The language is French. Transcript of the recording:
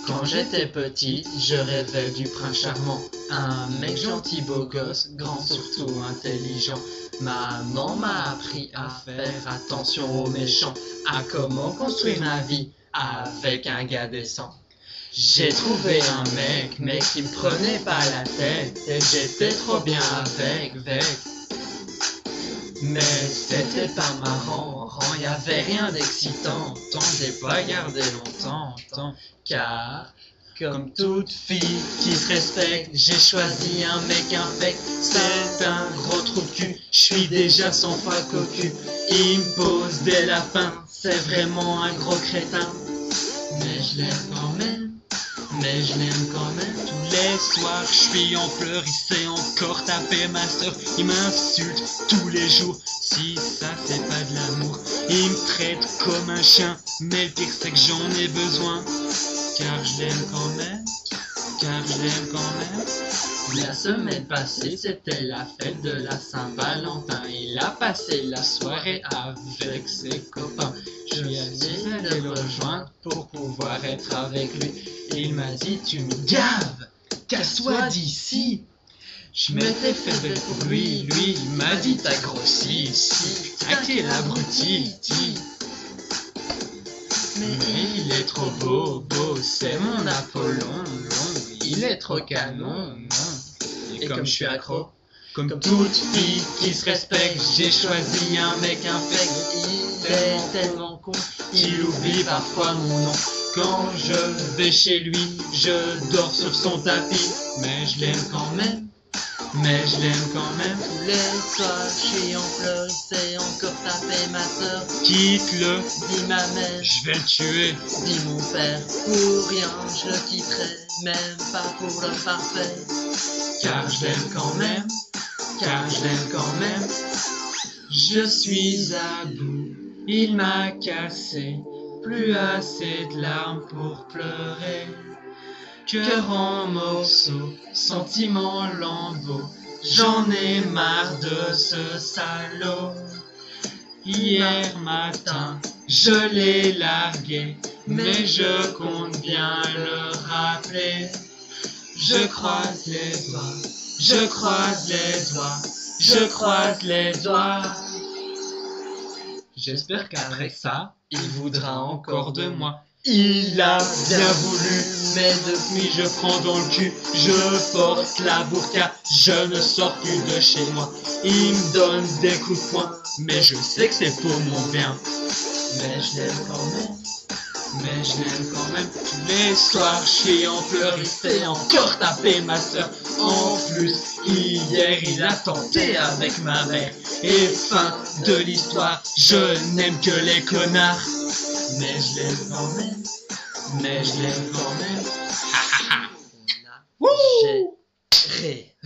Quand j'étais petit, je rêvais du prince charmant. Un mec gentil, beau gosse, grand surtout intelligent. Maman m'a appris à faire attention aux méchants, à comment construire ma vie avec un gars décent. J'ai trouvé un mec, mais qui me prenait pas la tête, et j'étais trop bien avec. Mais c'était pas marrant, y avait rien d'excitant, j'ai pas gardé longtemps, car comme toute fille qui se respecte, j'ai choisi un mec infect. C'est un gros trou de cul, j'suis déjà sans fac au cul. Il me pose des lapins, c'est vraiment un gros crétin. Mais je l'aime quand même. Tous les soirs, je suis en pleurs, il sait encore taper ma soeur. Il m'insulte tous les jours, si ça c'est pas de l'amour. Il me traite comme un chien, mais le pire c'est que j'en ai besoin. Car je l'aime quand même. La semaine passée, c'était la fête de la Saint-Valentin. Il a passé la soirée avec ses copains. Je lui ai dit de le rejoindre pour pouvoir être avec lui. Il m'a dit, tu me gaves, casse-toi d'ici. Je m'étais fait belle pour lui, il m'a dit, t'as grossi, putain quel abruti. Mais il est trop beau, c'est mon Apollon, il est trop canon, et comme je suis accro, comme toute fille qui se respecte, j'ai choisi un mec infect. Il est tellement con, il oublie parfois mon nom. Quand je vais chez lui, je dors sur son tapis. Mais je l'aime quand même. Tous les soirs, je suis en pleurs, il sait encore taper ma soeur. Quitte-le, dit ma mère, je vais le tuer. Dit mon père, pour rien, je le quitterai, même pas pour le parfait. Car je l'aime quand même. Je suis à bout, il m'a cassé, plus assez de larmes pour pleurer. Cœur en morceaux, sentiments lambeaux, j'en ai marre de ce salaud. Hier matin, je l'ai largué, mais je compte bien le rappeler. Je croise les doigts. J'espère qu'après ça, il voudra encore de moi. Il a bien voulu, mais depuis je prends dans le cul. Je porte la burqa, je ne sors plus de chez moi. Il me donne des coups de poing, mais je sais que c'est pour mon bien. Mais je l'aime quand même. Tous les soirs, je suis en pleurs, il sait encore taper ma soeur. En plus, hier, il a tenté avec ma mère. Et fin de l'histoire, je n'aime que les connards. Mais je l'aime quand même. Ha ha ha. On a géré.